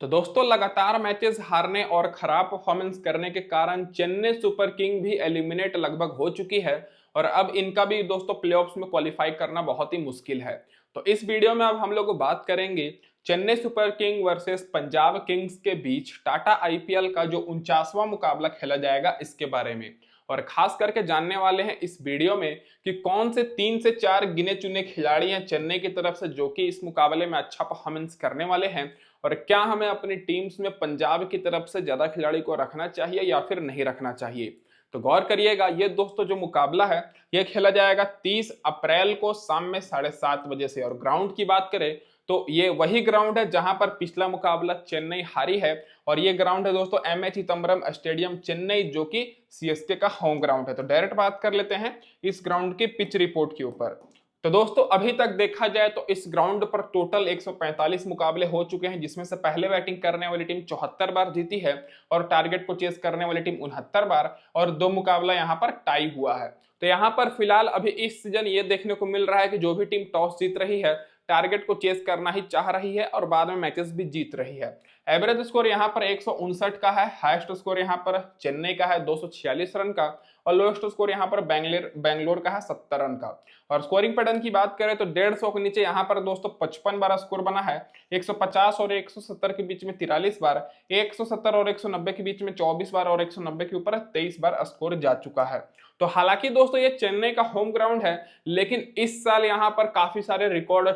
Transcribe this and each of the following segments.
तो दोस्तों लगातार मैचेस हारने और खराब परफॉर्मेंस करने के कारण चेन्नई सुपर किंग भी एलिमिनेट लगभग हो चुकी है और अब इनका भी दोस्तों प्लेऑफ्स में क्वालिफाई करना बहुत ही मुश्किल है। तो इस वीडियो में अब हम लोग बात करेंगे Chennai super king versus Punjab Kings के बीच टाटा आईपीएल का जो 49वां मुकाबला खेला जाएगा इसके बारे में। और खास करके जानने वाले हैं इस वीडियो में कि कौन से 3 से 4 गिने चुने खिलाड़ी हैं चेन्नई की तरफ से जो कि इस मुकाबले में अच्छा परफॉर्मेंस करने वाले हैं, और क्या हमें अपनी टीम्स में पंजाब की तरफ से ज्यादा खिलाड़ी को रखना चाहिए या फिर नहीं रखना चाहिए। तो गौर करिएगा, ये दोस्तों जो मुकाबला है ये खेला जाएगा 30 अप्रैल को शाम में 7:30 बजे से। और ग्राउंड की बात करें तो ये वही ग्राउंड है जहां पर पिछला मुकाबला चेन्नई हारी है, और ये ग्राउंड है दोस्तों एमए चिदम्बरम स्टेडियम चेन्नई, जो कि सीएसके का होम ग्राउंड है। तो डायरेक्ट बात कर लेते हैं इस ग्राउंड की पिच रिपोर्ट के ऊपर। तो दोस्तों अभी तक देखा जाए तो इस ग्राउंड पर टोटल 145 मुकाबले हो चुके हैं, जिसमें से पहले बैटिंग करने वाली टीम 74 बार जीती है और टारगेट को चेस करने वाली टीम 69 बार, और 2 मुकाबला यहां पर टाई हुआ है। तो यहां पर फिलहाल अभी इस सीजन ये देखने को मिल रहा है कि जो भी टीम टॉस जीत रही है टारगेट को चेस करना ही चाह रही है और बाद में मैचेस भी जीत रही है। एवरेज स्कोर यहां पर 159 का है, हाईएस्ट स्कोर यहां पर चेन्नई का है 246 रन का, और लोएस्ट स्कोर यहां पर बेंगलोर का है 70 रन का। और स्कोरिंग पैटर्न की बात करें तो 150 के नीचे यहाँ पर दोस्तों 55 बार स्कोर बना है, 150 और 170 के बीच में 43 बार, 170 और 190 के बीच में 24 बार, और 190 के ऊपर 23 बार स्कोर जा चुका है। तो हालांकि दोस्तों ये चेन्नई का होम ग्राउंड है, लेकिन इस साल यहाँ पर काफी सारे रिकॉर्ड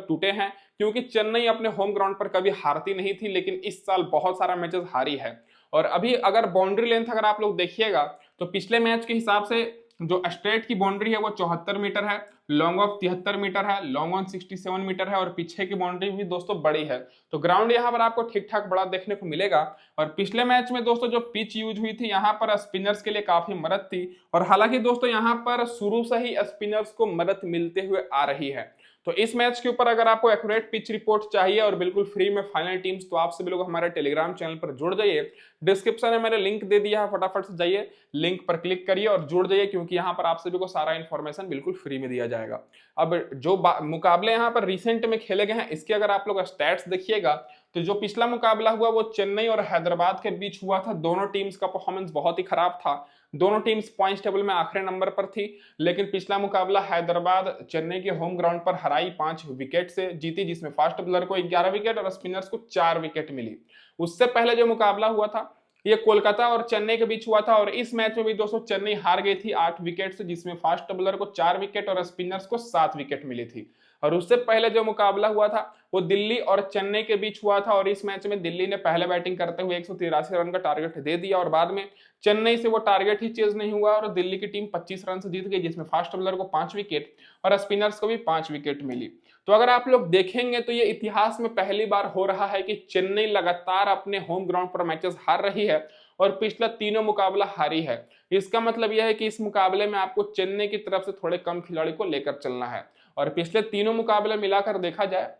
टूटे हैं, क्योंकि चेन्नई अपने होम ग्राउंड पर कभी हारती नहीं थी, लेकिन इस साल बहुत सारा मैचेस हारी है। और अभी अगर बाउंड्री लेंथ अगर आप लोग देखिएगा तो पिछले मैच के हिसाब से जो स्ट्रेट की बाउंड्री है वो 74 मीटर है, लॉन्ग ऑफ 73 मीटर है, लॉन्ग ऑन 67 मीटर है, और पीछे की बाउंड्री भी दोस्तों बड़ी है। तो ग्राउंड यहाँ पर आपको ठीक ठाक बड़ा देखने को मिलेगा। और पिछले मैच में दोस्तों जो पिच यूज हुई थी यहाँ पर स्पिनर्स के लिए काफी मदद थी, और हालांकि दोस्तों यहाँ पर शुरू से ही स्पिनर्स को मदद मिलते हुए आ रही है। तो इस मैच के ऊपर अगर आपको एक्यूरेट पिच रिपोर्ट चाहिए और बिल्कुल फ्री में फाइनल टीम्स, तो आप सभी लोग हमारे टेलीग्राम चैनल पर जुड़ जाइए। डिस्क्रिप्शन में मैंने लिंक दे दिया है, फटाफट से जाइए लिंक पर क्लिक करिए और जुड़ जाइए, क्योंकि यहाँ पर आप सभी को सारा इन्फॉर्मेशन बिल्कुल फ्री में दिया जाएगा। अब जो मुकाबले यहाँ पर रिसेंट में खेले गए हैं इसके अगर आप लोग स्टैट्स देखिएगा तो जो पिछला मुकाबला हुआ वो चेन्नई और हैदराबाद के बीच हुआ था। दोनों टीम्स का परफॉर्मेंस बहुत ही खराब था, दोनों टीम्स पॉइंट्स टेबल में आखिरी नंबर पर थी, लेकिन पिछला मुकाबला हैदराबाद चेन्नई के होम ग्राउंड पर हराई 5 विकेट से जीती, जिसमें फास्ट बॉलर को 11 विकेट और स्पिनर्स को 4 विकेट मिली। उससे पहले जो मुकाबला हुआ था ये कोलकाता और चेन्नई के बीच हुआ था, और इस मैच में भी दोस्तों चेन्नई हार गई थी 8 विकेट से, जिसमें फास्ट बॉलर को 4 विकेट और स्पिनर्स को 7 विकेट मिली थी। और उससे पहले जो मुकाबला हुआ था वो दिल्ली और चेन्नई के बीच हुआ था, और इस मैच में दिल्ली ने पहले बैटिंग करते हुए 183 रन का टारगेट दे दिया, और बाद में चेन्नई से वो टारगेट ही चेज नहीं हुआ और दिल्ली की टीम 25 रन से जीत गई, जिसमें फास्ट बॉलर को 5 विकेट और स्पिनर्स को भी 5 विकेट मिली। तो अगर आप लोग देखेंगे तो ये इतिहास में पहली बार हो रहा है कि चेन्नई लगातार अपने होम ग्राउंड पर मैचेस हार रही है और पिछला तीनों मुकाबला हारी है। इसका मतलब यह है कि इस मुकाबले में आपको चेन्नई की तरफ से थोड़े कम खिलाड़ी को लेकर चलना है। और पिछले तीनों मुकाबले मिलाकर देखा जाए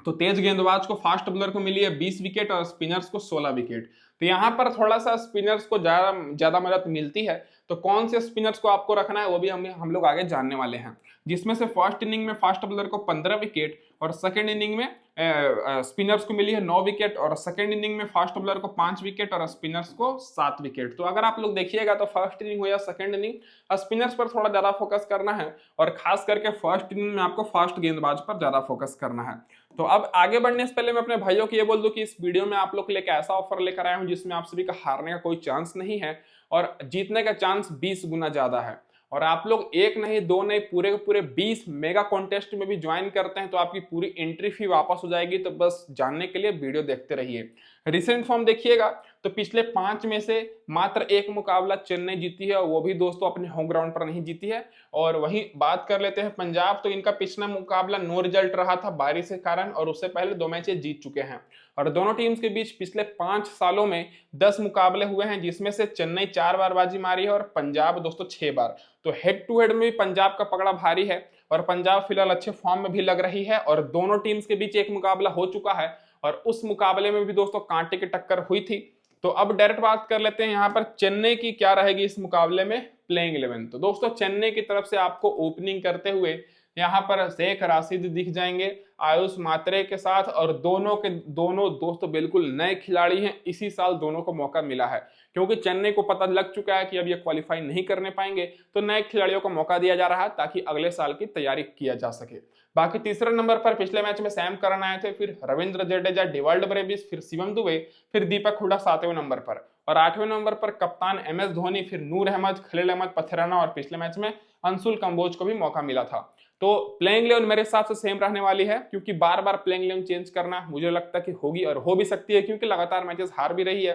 तो तेज गेंदबाज को फास्ट बॉलर को मिली है 20 विकेट और स्पिनर्स को 16 विकेट। तो यहाँ पर थोड़ा सा स्पिनर्स को ज्यादा मदद मिलती है। तो कौन से स्पिनर्स को आपको रखना है वो भी हम लोग आगे जानने वाले हैं, जिसमें से फर्स्ट इनिंग में फास्ट बॉलर को 15 विकेट और सेकंड इनिंग में स्पिनर्स को मिली है 9 विकेट, और सेकंड इनिंग में फास्ट बॉलर को 5 विकेट और स्पिनर्स को 7 विकेट। तो अगर आप लोग देखिएगा तो फर्स्ट इनिंग हो या सेकंड इनिंग स्पिनर्स पर थोड़ा ज्यादा फोकस करना है, और खास करके फर्स्ट इनिंग में आपको फास्ट गेंदबाज पर ज्यादा फोकस करना है। तो अब आगे बढ़ने से पहले मैं अपने भाइयों को ये बोल दूं कि इस वीडियो में आप लोग के लिए एक ऐसा ऑफर लेकर आया हूं जिसमें आप सभी का हारने का कोई चांस नहीं है और जीतने का चांस 20 गुना ज्यादा है। और आप लोग एक नहीं दो नहीं पूरे के पूरे 20 मेगा कॉन्टेस्ट में भी ज्वाइन करते हैं तो आपकी पूरी एंट्री फी वापस हो जाएगी। तो बस जानने के लिए वीडियो देखते रहिए। रिसेंट फॉर्म देखिएगा तो पिछले 5 में से मात्र 1 मुकाबला चेन्नई जीती है, और वो भी दोस्तों अपने होम ग्राउंड पर नहीं जीती है। और वहीं बात कर लेते हैं पंजाब, तो इनका पिछला मुकाबला नो रिजल्ट रहा था बारिश के कारण, और उससे पहले 2 मैचेस जीत चुके हैं। और दोनों टीम्स के बीच पिछले 5 सालों में 10 मुकाबले हुए हैं, जिसमें से चेन्नई 4 बार बाजी मारी है और पंजाब दोस्तों 6 बार। तो हेड टू हेड में भी पंजाब का पकड़ा भारी है, और पंजाब फिलहाल अच्छे फॉर्म में भी लग रही है। और दोनों टीम्स के बीच एक मुकाबला हो चुका है, और उस मुकाबले में भी दोस्तों कांटे की टक्कर हुई थी। तो अब डायरेक्ट बात कर लेते हैं यहाँ पर चेन्नई की क्या रहेगी इस मुकाबले में प्लेइंग 11। तो दोस्तों चेन्नई की तरफ से आपको ओपनिंग करते हुए यहाँ पर शेख राशिद दिख जाएंगे, आयुष मात्रे के साथ, और दोनों के दोनों दोस्त बिल्कुल नए खिलाड़ी हैं। इसी साल दोनों को मौका मिला है, क्योंकि चेन्नई को पता लग चुका है कि अब ये क्वालिफाई नहीं करने पाएंगे, तो नए खिलाड़ियों को मौका दिया जा रहा है ताकि अगले साल की तैयारी किया जा सके। बाकी तीसरे नंबर पर पिछले मैच में सैम करन आए थे, फिर रविंद्र जडेजा, डिवाल्ड ब्रेविस, फिर शिवम दुबे, फिर दीपक हुडा 7वें नंबर पर, और 8वें नंबर पर कप्तान MS धोनी, फिर नूर अहमद, खलील अहमद पथराना, और पिछले मैच में अंशुल कंबोज को भी मौका मिला था। तो प्लेइंग 11 मेरे हिसाब से सेम रहने वाली है, क्योंकि बार बार प्लेइंग 11 चेंज करना मुझे लगता है कि होगी, और हो भी सकती है, क्योंकि लगातार मैचेस हार भी रही है।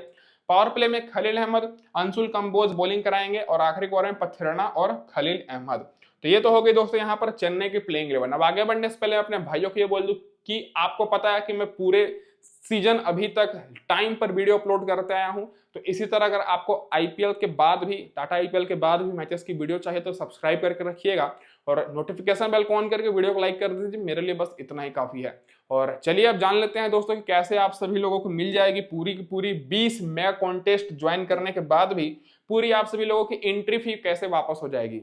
पावर प्ले में खलील अहमद, अंशुल कंबोज बॉलिंग कराएंगे, और आखिरी ओवर में पथराना और खलील अहमद। तो ये तो हो गई दोस्तों यहाँ पर चेन्नई की प्लेइंग 11। अब आगे बढ़ने से पहले अपने भाइयों को ये बोल दूं कि आपको पता है कि मैं पूरे सीजन अभी तक टाइम पर वीडियो अपलोड करते आया हूं, तो इसी तरह अगर आपको आईपीएल के बाद भी, टाटा आईपीएल के बाद भी मैचेस की वीडियो चाहिए तो सब्सक्राइब करके रखिएगा, और नोटिफिकेशन बेल को ऑन करके वीडियो को लाइक कर दीजिए। मेरे लिए बस इतना ही काफी है। और चलिए अब जान लेते हैं दोस्तों कि कैसे आप सभी लोगों को मिल जाएगी पूरी की पूरी 20 मेगा कॉन्टेस्ट ज्वाइन करने के बाद भी पूरी आप सभी लोगों की एंट्री फी कैसे वापस हो जाएगी।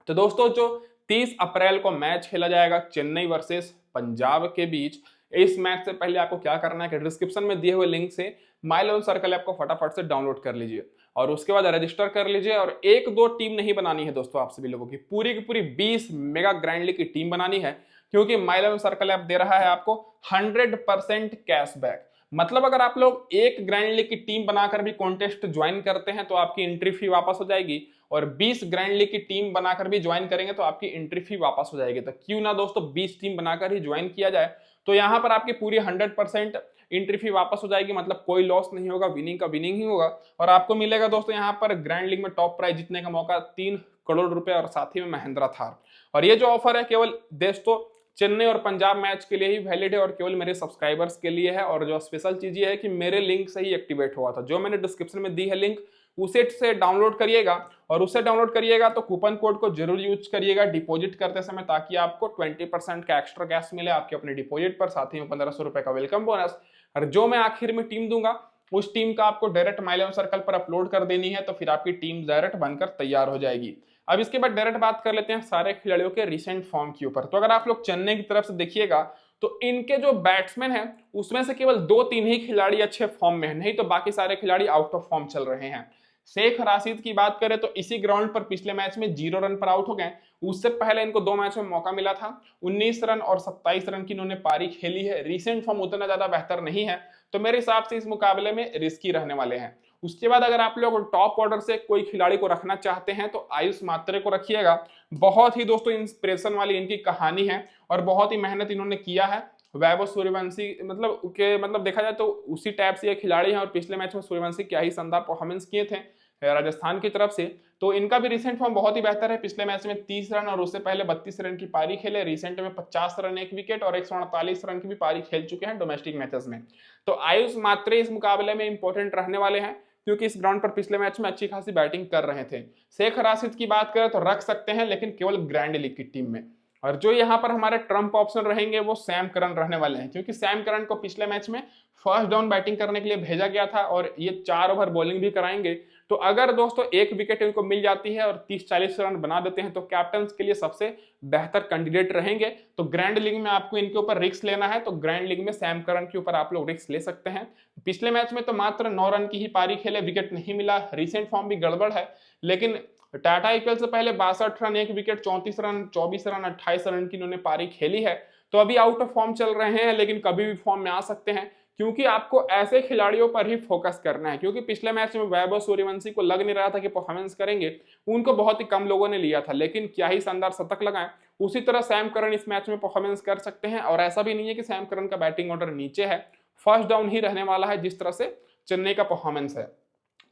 तो दोस्तों जो 30 अप्रैल को मैच खेला जाएगा चेन्नई वर्सेस पंजाब के बीच, इस मैच से पहले आपको क्या करना है कि डिस्क्रिप्शन में दिए हुए लिंक से माई इलेवन सर्कल ऐप को फटाफट से डाउनलोड कर लीजिए, और उसके बाद रजिस्टर कर लीजिए। और एक दो टीम नहीं बनानी है दोस्तों, आप सभी लोगों की पूरी 20 मेगा ग्रैंड लीग की टीम बनानी है, क्योंकि माई इलेवन सर्कल ऐप दे रहा है आपको 100% कैशबैक। मतलब अगर आप लोग एक ग्रैंड लीग की टीम बनाकर भी कॉन्टेस्ट ज्वाइन करते हैं तो आपकी एंट्री फी वापस हो जाएगी, और 20 ग्रैंड लीग की टीम बनाकर भी ज्वाइन करेंगे तो आपकी एंट्री फी वापस हो जाएगी। तो क्यों ना दोस्तों 20 टीम बनाकर ही ज्वाइन किया जाए, तो यहाँ पर आपकी पूरी 100% एंट्री फी वापस हो जाएगी। मतलब कोई लॉस नहीं होगा, विनिंग का विनिंग ही होगा, और आपको मिलेगा दोस्तों यहाँ पर ग्रैंड लीग में टॉप प्राइज जीतने का मौका 3 करोड़ रुपए, और साथ ही में महिंद्रा थार। और ये जो ऑफर है केवल दोस्तों चेन्नई और पंजाब मैच के लिए ही वैलिड है, और केवल मेरे सब्सक्राइबर्स के लिए है। और जो स्पेशल चीज ये है कि मेरे लिंक से ही एक्टिवेट हुआ था, जो मैंने डिस्क्रिप्शन में दी है लिंक, उसे से डाउनलोड करिएगा, और उससे डाउनलोड करिएगा तो कूपन कोड को जरूर यूज करिएगा डिपॉजिट करते समय, ताकि आपको 20% का एक्स्ट्रा कैश मिले आपके अपने डिपॉजिट पर, साथ ही में 1500 रुपए का वेलकम बोनस। और जो मैं आखिर में टीम दूंगा उस टीम का आपको डायरेक्ट माई इलेवन सर्कल पर अपलोड कर देनी है, तो फिर आपकी टीम डायरेक्ट बनकर तैयार हो जाएगी। अब इसके बाद डायरेक्ट बात कर लेते हैं सारे खिलाड़ियों के रिसेंट फॉर्म के ऊपर। तो अगर आप लोग चेन्नई की तरफ से देखिएगा तो इनके जो बैट्समैन हैं उसमें से केवल 2-3 ही खिलाड़ी अच्छे फॉर्म में हैं, नहीं तो बाकी सारे खिलाड़ी आउट ऑफ फॉर्म चल रहे हैं। शेख राशिद की बात करें तो इसी ग्राउंड पर पिछले मैच में 0 रन पर आउट हो गए। उससे पहले इनको 2 मैच में मौका मिला था, 19 रन और 27 रन की इन्होंने पारी खेली है। रिसेंट फॉर्म उतना ज्यादा बेहतर नहीं है, तो मेरे हिसाब से इस मुकाबले में रिस्की रहने वाले हैं। उसके बाद अगर आप लोग टॉप ऑर्डर से कोई खिलाड़ी को रखना चाहते हैं तो आयुष मात्रे को रखिएगा। बहुत ही दोस्तों इंस्पिरेशन वाली इनकी कहानी है, और बहुत ही मेहनत इन्होंने किया है। वैभव सूर्यवंशी मतलब देखा जाए तो उसी टाइप से ये खिलाड़ी हैं, और पिछले मैच में सूर्यवंशी क्या ही शानदार परफॉर्मेंस किए थे राजस्थान की तरफ से। तो इनका भी रिसेंट फॉर्म बहुत ही बेहतर है। पिछले मैच में 30 रन और उससे पहले 32 रन की पारी खेले। रिसेंट में 50 रन 1 विकेट और 148 रन की भी पारी खेल चुके हैं डोमेस्टिक मैचेस में। तो आयुष मात्रे इस मुकाबले में इंपॉर्टेंट रहने वाले हैं, क्योंकि इस ग्राउंड पर पिछले मैच में अच्छी खासी बैटिंग कर रहे थे। शेख राशिद की बात करें तो रख सकते हैं, लेकिन केवल ग्रैंड लीग की टीम में। और जो यहाँ पर हमारे ट्रम्प ऑप्शन रहेंगे वो सैम करन रहने वाले हैं, क्योंकि सैम करन को पिछले मैच में फर्स्ट डाउन बैटिंग करने के लिए भेजा गया था, और ये 4 ओवर बॉलिंग भी कराएंगे। तो अगर दोस्तों 1 विकेट इनको मिल जाती है और 30-40 रन बना देते हैं तो कैप्टन के लिए सबसे बेहतर कैंडिडेट रहेंगे। तो ग्रैंड लीग में आपको इनके ऊपर रिस्क लेना है, तो ग्रैंड लीग में सैम करन के ऊपर आप लोग रिस्क ले सकते हैं। पिछले मैच में तो मात्र 9 रन की ही पारी खेले, विकेट नहीं मिला। रिसेंट फॉर्म भी गड़बड़ है, लेकिन टाटा आईपीएल से पहले 62 run 1 wicket 34 run 24 run 28 run की इन्होंने पारी खेली है। तो अभी आउट ऑफ फॉर्म चल रहे हैं, लेकिन कभी भी फॉर्म में आ सकते हैं, क्योंकि आपको ऐसे खिलाड़ियों पर ही फोकस करना है। क्योंकि पिछले मैच में वैभव सूर्यवंशी को लग नहीं रहा था कि परफॉर्मेंस करेंगे, उनको बहुत ही कम लोगों ने लिया था, लेकिन क्या ही शानदार शतक लगाए। उसी तरह सैम करन इस मैच में परफॉर्मेंस कर सकते हैं, और ऐसा भी नहीं है कि सैम करन का बैटिंग ऑर्डर नीचे है, फर्स्ट डाउन ही रहने वाला है जिस तरह से चेन्नई का परफॉर्मेंस है।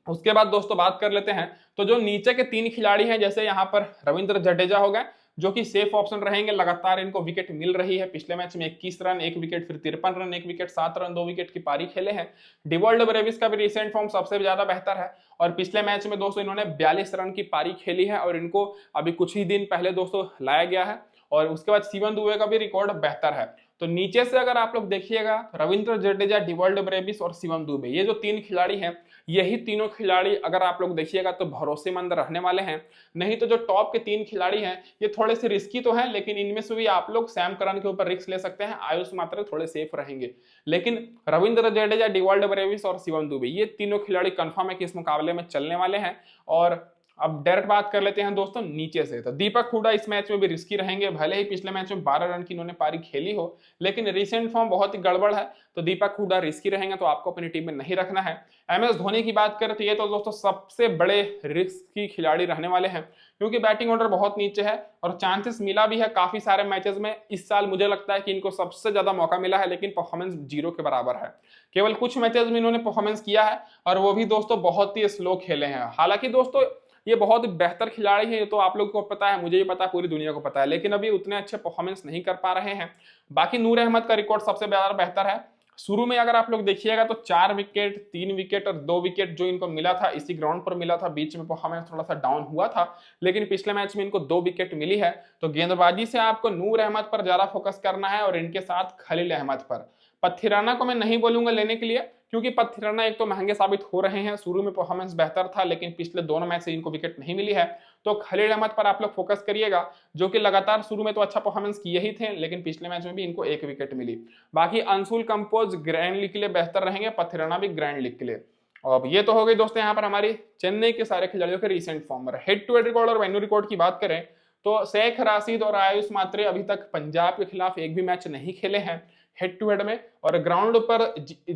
उसके बाद दोस्तों बात कर लेते हैं तो जो नीचे के 3 खिलाड़ी हैं, जैसे यहाँ पर रविंद्र जडेजा हो गए, जो कि सेफ ऑप्शन रहेंगे। लगातार इनको विकेट मिल रही है। पिछले मैच में 21 रन 1 विकेट, फिर 53 रन 1 विकेट, 7 रन 2 विकेट की पारी खेले हैं। डिवॉल्ड ब्रेविस का भी रिसेंट फॉर्म सबसे ज्यादा बेहतर है, और पिछले मैच में दोस्तों इन्होंने 42 रन की पारी खेली है, और इनको अभी कुछ ही दिन पहले दोस्तों लाया गया है। और उसके बाद शिवम दुबे का भी रिकॉर्ड बेहतर है। तो नीचे से अगर आप लोग देखिएगा, रविंद्र जडेजा, डिवॉल्ड ब्रेविस और शिवम दुबे, ये जो 3 खिलाड़ी हैं, यही तीनों खिलाड़ी अगर आप लोग देखिएगा तो भरोसेमंद रहने वाले हैं। नहीं तो जो टॉप के 3 खिलाड़ी हैं ये थोड़े से रिस्की तो हैं, लेकिन इनमें से भी आप लोग सैम करन के ऊपर रिस्क ले सकते हैं, आयुष मात्रे थोड़े सेफ रहेंगे। लेकिन रविंद्र जडेजा, डिवॉल्ड ब्रेविस और शिवम दुबे, ये तीनों खिलाड़ी कंफर्म है कि इस मुकाबले में चलने वाले हैं। और अब डायरेक्ट बात कर लेते हैं दोस्तों नीचे से, तो दीपक हुडा इस मैच में भी रिस्की रहेंगे। भले ही पिछले मैच में 12 रन की इन्होंने पारी खेली हो, लेकिन रिसेंट फॉर्म बहुत ही गड़बड़ है, तो दीपक हुडा रिस्की रहेंगे, तो आपको अपनी टीम में नहीं रखना है। MS धोनी की बात करें तो ये तो दोस्तों सबसे बड़े रिस्क की खिलाड़ी रहने वाले हैं, क्योंकि बैटिंग ऑर्डर बहुत नीचे है और चांसेस मिला भी है काफी सारे मैचेस में। इस साल मुझे लगता है कि इनको सबसे ज्यादा मौका मिला है, लेकिन परफॉर्मेंस 0 के बराबर है। केवल कुछ मैचेस में इन्होंने परफॉर्मेंस किया है और वो भी दोस्तों बहुत ही स्लो खेले हैं। हालांकि दोस्तों ये बहुत बेहतर खिलाड़ी है, ये तो आप लोगों को पता है, मुझे भी पता है, पूरी दुनिया को पता है, लेकिन अभी उतने अच्छे परफॉर्मेंस नहीं कर पा रहे हैं। बाकी नूर अहमद का रिकॉर्ड सबसे ज्यादा बेहतर है। शुरू में अगर आप लोग देखिएगा तो 4 विकेट, 3 विकेट और 2 विकेट जो इनको मिला था इसी ग्राउंड पर मिला था। बीच में परफॉर्मेंस थोड़ा सा डाउन हुआ था, लेकिन पिछले मैच में इनको 2 विकेट मिली है। तो गेंदबाजी से आपको नूर अहमद पर ज्यादा फोकस करना है और इनके साथ खलील अहमद पर। पथिराना को मैं नहीं बोलूंगा लेने के लिए, क्योंकि पथिराना एक तो महंगे साबित हो रहे हैं। शुरू में परफॉर्मेंस बेहतर था, लेकिन पिछले दोनों मैच से इनको विकेट नहीं मिली है। तो खलील अहमद पर आप लोग फोकस करिएगा, जो कि लगातार शुरू में तो अच्छा परफॉर्मेंस किए ही थे, लेकिन पिछले मैच में भी इनको 1 विकेट मिली। बाकी अंशुल कंपोज ग्रैंड लीग के लिए बेहतर रहेंगे, पथिराना भी ग्रैंड लीग के लिए। अब ये तो हो गई दोस्तों यहाँ पर हमारी चेन्नई के सारे खिलाड़ियों के recent form. Head to head record और वेन्यू रिकॉर्ड की बात करें तो शेख राशिद और आयुष मात्रे अभी तक पंजाब के खिलाफ एक भी मैच नहीं खेले हैं हेड टू हेड में, और ग्राउंड पर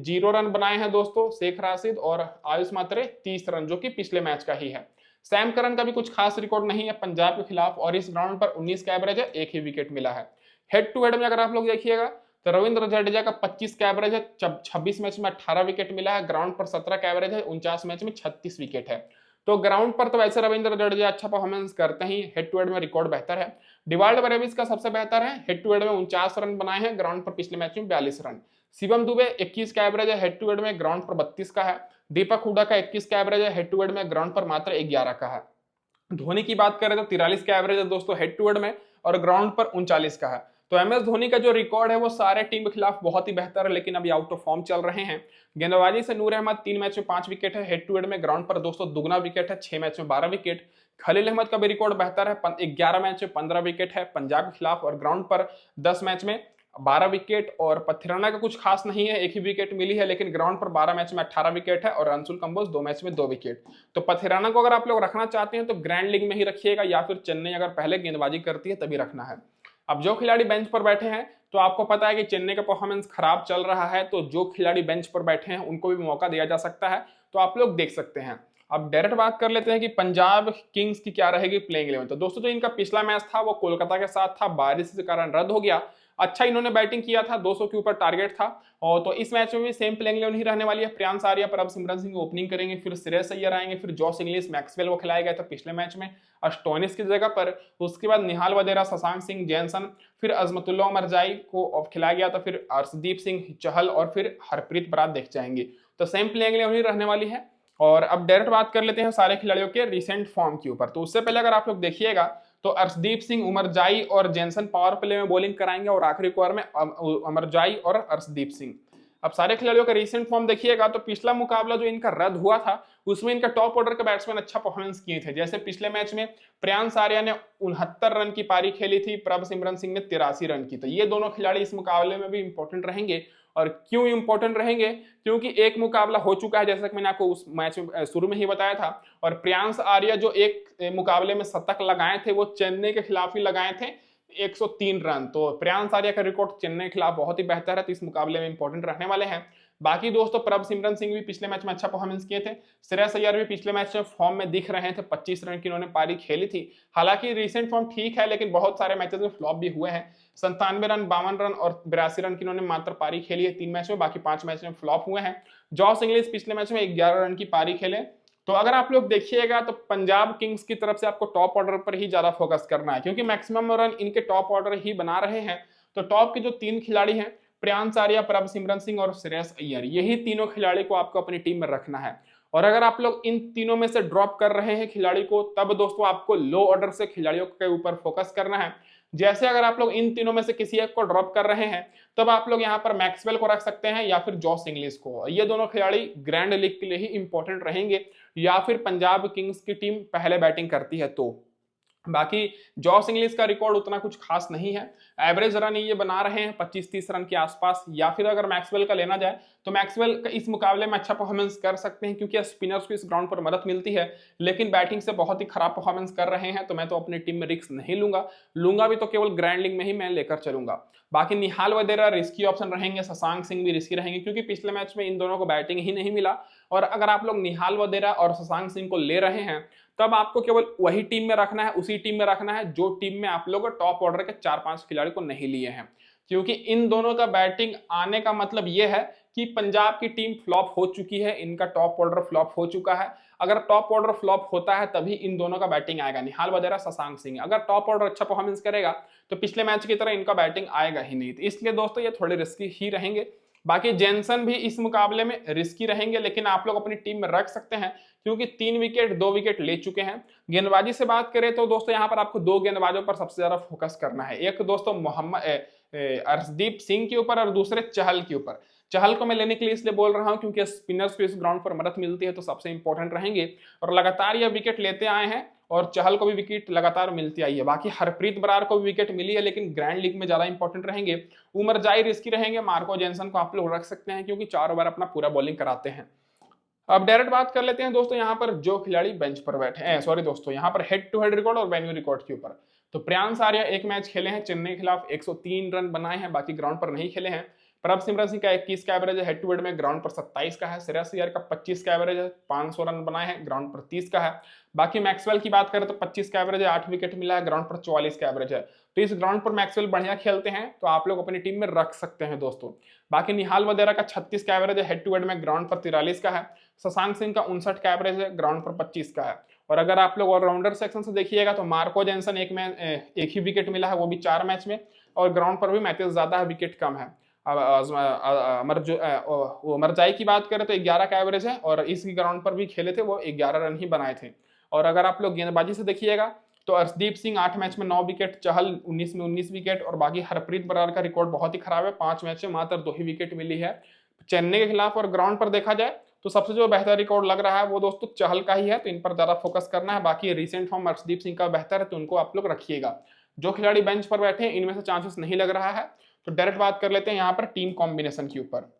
0 रन बनाए हैं दोस्तों शेख राशिद और आयुष मात्रे 30 रन, जो कि पिछले मैच का ही है। सैम करन का भी कुछ खास रिकॉर्ड नहीं है पंजाब के खिलाफ, और इस ग्राउंड पर 19 का एवरेज है, 1 ही विकेट मिला है। हेड टू हेड में अगर आप लोग देखिएगा तो रविंद्र जडेजा का 25 का एवरेज है, 26 मैच में 18 विकेट मिला है, ग्राउंड पर 17 का एवरेज है, 49 मैच में 36 विकेट है। तो ग्राउंड पर तो वैसे रविंद्र जडेजा अच्छा परफॉर्मेंस करते ही, हेड टू हेड में रिकॉर्ड बेहतर है। डिवाल्ड ब्रेविस का सबसे बेहतर है, हेड टू हेड में 49 रन बनाए हैं, ग्राउंड पर पिछले मैच में 42 रन। शिवम दुबे 21 का एवरेज है, हेड टू हेड में, ग्राउंड पर 32 का है। दीपक हुडा का 21 का एवरेज है, हेड टू हेड में, ग्राउंड पर मात्र 11 का है। धोनी की बात करें तो 43 का एवरेज है दोस्तों हेड टू हेड में, और ग्राउंड पर 39 का है। तो MS धोनी का जो रिकॉर्ड है वो सारे टीम के खिलाफ बहुत ही बेहतर है, लेकिन अभी आउट ऑफ फॉर्म चल रहे हैं। गेंदबाजी से नूर अहमद 3 मैच में 5 विकेट है, हेड टू हेड में, ग्राउंड पर दोस्तों दुगना विकेट है, 6 मैच में 12 विकेट। खलील अहमद का भी रिकॉर्ड बेहतर है, 11 मैच में 15 विकेट है पंजाब के खिलाफ, और ग्राउंड पर 10 मैच में 12 विकेट। और पथिराना का कुछ खास नहीं है, 1 ही विकेट मिली है, लेकिन ग्राउंड पर 12 मैच में 18 विकेट है, और अंशुल कंबोज 2 मैच में 2 विकेट। तो पथिराना को अगर आप लोग रखना चाहते हैं तो ग्रैंड लीग में ही रखिएगा, या फिर चेन्नई अगर पहले गेंदबाजी करती है तभी रखना है। अब जो खिलाड़ी बेंच पर बैठे हैं, तो आपको पता है कि चेन्नई का परफॉर्मेंस खराब चल रहा है, तो जो खिलाड़ी बेंच पर बैठे हैं उनको भी मौका दिया जा सकता है, तो आप लोग देख सकते हैं। अब डायरेक्ट बात कर लेते हैं कि पंजाब किंग्स की क्या रहेगी प्लेइंग 11। तो दोस्तों जो इनका पिछला मैच था वो कोलकाता के साथ था, बारिश के कारण रद्द हो गया। अच्छा इन्होंने बैटिंग किया था, 200 के ऊपर टारगेट था। और तो इस मैच में भी सेम प्लेइंग 11 ही रहने वाली है। प्रियांश आर्या, प्रभसिमरन सिंह ओपनिंग करेंगे, फिर श्रेयस अय्यर आएंगे, फिर जॉस इंग्लिश, मैक्सवेल वो खिलाए गए थे पिछले मैच में अस्टोनिस की जगह पर। उसके बाद निहाल वडेरा, शशांक सिंह, जैनसन, फिर अजमतुल्ला उमरजाई को खिलाया गया था, फिर अर्शदीप सिंह चहल और फिर हरप्रीत बरार देख जाएंगे। तो सेम प्लेइंग 11 रहने वाली है। और अब डायरेक्ट बात कर लेते हैं सारे खिलाड़ियों के रिसेंट फॉर्म के ऊपर। तो उससे पहले अगर आप लोग देखिएगा तो अर्शदीप सिंह, उमरजाई और जैनसन पावर प्ले में बॉलिंग कराएंगे, और आखिरी ओवर में उमरजाई और अर्शदीप सिंह। अब सारे खिलाड़ियों का रिसेंट फॉर्म देखिएगा तो पिछला मुकाबला जो इनका रद्द हुआ था उसमें इनका टॉप ऑर्डर के बैट्समैन अच्छा परफॉर्मेंस किए थे। जैसे पिछले मैच में प्रियांश आर्या ने 69 रन की पारी खेली थी, प्रभसिमरन सिंह ने 83 रन की। तो ये दोनों खिलाड़ी इस मुकाबले में भी इंपॉर्टेंट रहेंगे। और क्यों इंपॉर्टेंट रहेंगे? क्योंकि एक मुकाबला हो चुका है, जैसा कि मैंने आपको उस मैच में शुरू में ही बताया था। और प्रियांश आर्या जो एक मुकाबले में शतक लगाए थे वो चेन्नई के खिलाफ ही लगाए थे, 103 रन। तो प्रियांश आर्या का रिकॉर्ड चेन्नई के खिलाफ बहुत ही बेहतर है, तो इस मुकाबले में इंपॉर्टेंट रहने वाले हैं। बाकी दोस्तों प्रभसिमरन सिंह भी पिछले मैच में अच्छा परफॉर्मेंस किए थे। श्रेयस अय्यर भी पिछले मैच में फॉर्म में दिख रहे थे, 25 रन की इन्होंने पारी खेली थी। हालांकि रिसेंट फॉर्म ठीक है, लेकिन बहुत सारे मैचेस में फ्लॉप भी हुए हैं। 97 रन, 52 रन और 82 रन की इन्होंने मात्र पारी खेली है 3 मैच में, बाकी 5 मैच में फ्लॉप हुए हैं। जॉस इंग्लिश पिछले मैच में 11 रन की पारी खेले। तो अगर आप लोग देखिएगा तो पंजाब किंग्स की तरफ से आपको टॉप ऑर्डर पर ही ज्यादा फोकस करना है, क्योंकि मैक्सिमम रन इनके टॉप ऑर्डर ही बना रहे हैं। तो टॉप के जो 3 खिलाड़ी हैं, प्रियांश आर्या, प्रभसिमरन सिंह और श्रेयस अय्यर, यही तीनों खिलाड़ी को आपको अपनी टीम में रखना है। और अगर आप लोग इन तीनों में से ड्रॉप कर रहे हैं खिलाड़ी को, तब दोस्तों आपको लो ऑर्डर से खिलाड़ियों के ऊपर फोकस करना है। जैसे अगर आप लोग इन तीनों में से किसी एक को ड्रॉप कर रहे हैं, तब आप लोग यहाँ पर मैक्सवेल को रख सकते हैं या फिर जॉस इंग्लिश को। ये दोनों खिलाड़ी ग्रैंड लीग के लिए ही इंपॉर्टेंट रहेंगे, या फिर पंजाब किंग्स की टीम पहले बैटिंग करती है तो। बाकी जॉस इंग्लिश का रिकॉर्ड उतना कुछ खास नहीं है, एवरेज रन ये बना रहे हैं 25-30 रन के आसपास। या फिर अगर मैक्सवेल का लेना जाए तो मैक्सवेल का इस मुकाबले में अच्छा परफॉर्मेंस कर सकते हैं, क्योंकि स्पिनर्स को इस ग्राउंड पर मदद मिलती है, लेकिन बैटिंग से बहुत ही खराब परफॉर्मेंस कर रहे हैं, तो मैं तो अपनी टीम में रिस्क नहीं लूंगा भी तो केवल ग्रैंड लीग में ही मैं लेकर चलूंगा। बाकी निहाल वगैरह रिस्की ऑप्शन रहेंगे, शशांक सिंह भी रिस्की रहेंगे, क्योंकि पिछले मैच में इन दोनों को बैटिंग ही नहीं मिला। और अगर आप लोग निहाल वगैरह और शशांक सिंह को ले रहे हैं, तब आपको केवल वही टीम में रखना है, उसी टीम में रखना है जो टीम में आप लोग टॉप ऑर्डर के 4-5 खिलाड़ी को नहीं लिए हैं, क्योंकि इन दोनों का बैटिंग आने का मतलब यह है कि पंजाब की टीम फ्लॉप हो चुकी है, इनका टॉप ऑर्डर फ्लॉप हो चुका है। अगर टॉप ऑर्डर फ्लॉप होता है तभी इन दोनों का बैटिंग आएगा, निहाल वगैरह शशांक सिंह। अगर टॉप ऑर्डर अच्छा परफॉर्मेंस करेगा तो पिछले मैच की तरह इनका बैटिंग आएगा ही नहीं, तो इसलिए दोस्तों ये थोड़े रिस्की ही रहेंगे। बाकी जेनसन भी इस मुकाबले में रिस्की रहेंगे, लेकिन आप लोग अपनी टीम में रख सकते हैं, क्योंकि 3 विकेट 2 विकेट ले चुके हैं। गेंदबाजी से बात करें तो दोस्तों यहाँ पर आपको 2 गेंदबाजों पर सबसे ज्यादा फोकस करना है, एक दोस्तों अर्शदीप सिंह के ऊपर और दूसरे चहल के ऊपर। चहल को मैं लेने के लिए इसलिए बोल रहा हूं क्योंकि स्पिनर्स को इस ग्राउंड पर मदद मिलती है, तो सबसे इंपॉर्टेंट रहेंगे, और लगातार ये विकेट लेते आए हैं और चहल को भी विकेट लगातार मिलती आई है। बाकी हरप्रीत बरार को भी विकेट मिली है, लेकिन ग्रैंड लीग में ज्यादा इंपॉर्टेंट रहेंगे। उमर जाई रिस्की रहेंगे, मार्को जेनसन को आप लोग रख सकते हैं क्योंकि 4 ओवर अपना पूरा बॉलिंग कराते हैं। अब डायरेक्ट बात कर लेते हैं दोस्तों यहाँ पर जो खिलाड़ी बेंच पर बैठे हैं, सॉरी दोस्तों यहाँ पर हेड टू हेड रिकॉर्ड और वेन्यू रिकॉर्ड के ऊपर। तो प्रियांश आर्या एक मैच खेले हैं चेन्नई के खिलाफ, 103 रन बनाए हैं, बाकी ग्राउंड पर नहीं खेले हैं। प्रभसिमरन सिंह का 21 का एवरेज है, हेड टू हेड में ग्राउंड पर 27 का है। श्रेयस अय्यर का 25 का एवरेज है, 500 रन बनाए हैं, ग्राउंड पर 30 का है। बाकी मैक्सवेल की बात करें तो 25 का एवरेज है, 8 विकेट मिला है, ग्राउंड पर 44 का एवरेज है। तो इस ग्राउंड पर मैक्सवेल बढ़िया खेलते हैं, तो आप लोग अपनी टीम में रख सकते हैं दोस्तों। बाकी निहाल वगैरह का 36 का एवरेज है, हेड टू हेड में ग्राउंड पर 43 का है। शशांक सिंह का 59 का एवरेज है, ग्राउंड पर 25 का है। और अगर आप लोग ऑलराउंडर सेक्शन से देखिएगा तो मार्को जेनसन एक ही विकेट मिला है, वो भी 4 मैच में, और ग्राउंड पर भी मैचेस ज्यादा है, विकेट कम है। अमरजाई की बात करें तो 11 का एवरेज है, और इस ग्राउंड पर भी खेले थे, वो 11 रन ही बनाए थे। और अगर आप लोग गेंदबाजी से देखिएगा तो अर्शदीप सिंह 8 मैच में 9 विकेट, चहल 19 में 19 विकेट, और बाकी हरप्रीत बरार का रिकॉर्ड बहुत ही खराब है, 5 मैच में मात्र 2 ही विकेट मिली है चेन्नई के खिलाफ। और ग्राउंड पर देखा जाए तो सबसे जो बेहतर रिकॉर्ड लग रहा है वो दोस्तों चहल का ही है, तो इन पर ज्यादा फोकस करना है। बाकी रिसेंट फॉर्म अर्शदीप सिंह का बेहतर है, तो उनको आप लोग रखिएगा। जो खिलाड़ी बेंच पर बैठे हैं इनमें से चांसेस नहीं लग रहा है। तो डायरेक्ट बात कर लेते हैं यहाँ पर टीम कॉम्बिनेशन के ऊपर।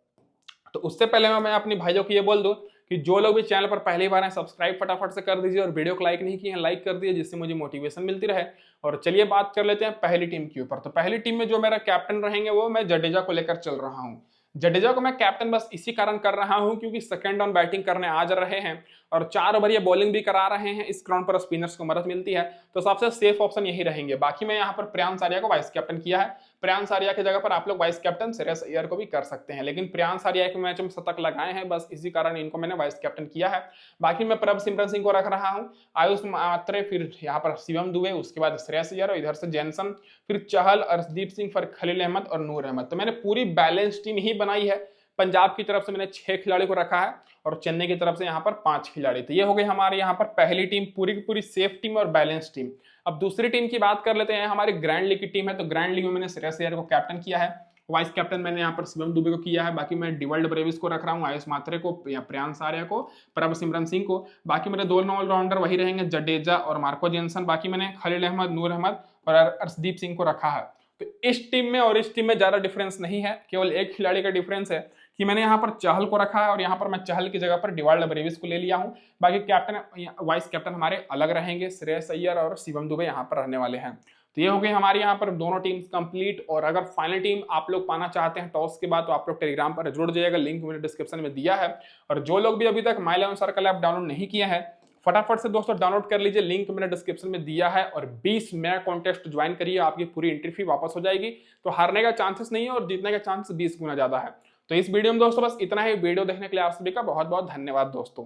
तो उससे पहले मैं अपनी भाइयों को ये बोल दूं कि जो लोग भी चैनल पर पहली बार हैं सब्सक्राइब फटाफट से कर दीजिए, और वीडियो को लाइक नहीं किए हैं लाइक कर दीजिए, जिससे मुझे मोटिवेशन मिलती रहे। और चलिए बात कर लेते हैं पहली टीम के ऊपर। तो पहली टीम में जो मेरा कैप्टन रहेंगे वो मैं जडेजा को लेकर चल रहा हूँ। जडेजा को मैं कैप्टन बस इसी कारण कर रहा हूं क्योंकि सेकंड डाउन बैटिंग करने आ जा रहे हैं और 4 ओवर ये बॉलिंग भी करा रहे हैं, इस ग्राउंड पर स्पिनर्स को मदद मिलती है, तो सबसे सेफ ऑप्शन यही रहेंगे। बाकी मैं यहाँ पर प्रियांश आर्या को वाइस कैप्टन किया है। प्रियांश आर्या की जगह पर आप लोग वाइस कैप्टन श्रेयस अय्यर को भी कर सकते हैं, लेकिन प्रियांश आर्या एक मैच में शतक लगाए हैं, बस इसी कारण इनको मैंने वाइस कैप्टन किया है। बाकी मैं प्रभसिमरन सिंह को रख रहा हूँ, आयुष मात्रे, फिर यहाँ पर शिवम दुबे, उसके बाद श्रेयस अय्यर, और इधर से जेनसन, फिर चहल, अर्शदीप सिंह, फिर खलील अहमद और नूर अहमद। तो मैंने पूरी बैलेंस टीम ही बनाई है। पंजाब की तरफ से मैंने 6 खिलाड़ी को रखा है और चेन्नई की तरफ से यहाँ पर 5 खिलाड़ी। तो ये हो गई हमारे यहाँ पर पहली टीम, पूरी की पूरी सेफ टीम और बैलेंस टीम। अब दूसरी टीम की बात कर लेते हैं, हमारी ग्रैंड लीग की टीम है। तो ग्रैंड लीग में मैंने श्रेयस अय्यर को कैप्टन किया है, वाइस कैप्टन मैंने यहाँ पर शिवम दुबे को किया है। बाकी मैं डिवल्ड ब्रेविस को रख रहा हूँ, आयुष मात्रे को, या प्रियांश आर्या को, प्रभसिमरन सिंह को। बाकी मेरे 2 ऑलराउंडर वही रहेंगे, जडेजा और मार्को जेनसन। बाकी मैंने खलील अहमद, नूर अहमद और अर्शदीप सिंह को रखा है। तो इस टीम में और इस टीम में ज्यादा डिफरेंस नहीं है, केवल एक खिलाड़ी का डिफरेंस है कि मैंने यहाँ पर चहल को रखा है और यहाँ पर मैं चहल की जगह पर डिवाल्ड ब्रेविस को ले लिया हूँ। बाकी कैप्टन वाइस कैप्टन हमारे अलग रहेंगे, श्रेयस अय्यर और शिवम दुबे यहाँ पर रहने वाले हैं। तो ये हो गई हमारे यहाँ पर दोनों टीम्स कंप्लीट। और अगर फाइनल टीम आप लोग पाना चाहते हैं टॉस के बाद, तो आप लोग टेलीग्राम पर जुड़ जाइएगा, लिंक मैंने डिस्क्रिप्शन में दिया है। और जो लोग भी अभी तक माई इलेवन सर्कल ऐप डाउनलोड नहीं किया है, फटाफट से दोस्तों डाउनलोड कर लीजिए, लिंक मैंने डिस्क्रिप्शन में दिया है। और 20 नया कॉन्टेस्ट ज्वाइन करिए, आपकी पूरी एंट्री फी वापस हो जाएगी। तो हारने का चांसेस नहीं है और जीतने का चांस 20 गुना ज्यादा है। तो इस वीडियो में दोस्तों बस इतना ही। वीडियो देखने के लिए आप सभी का बहुत बहुत धन्यवाद दोस्तों।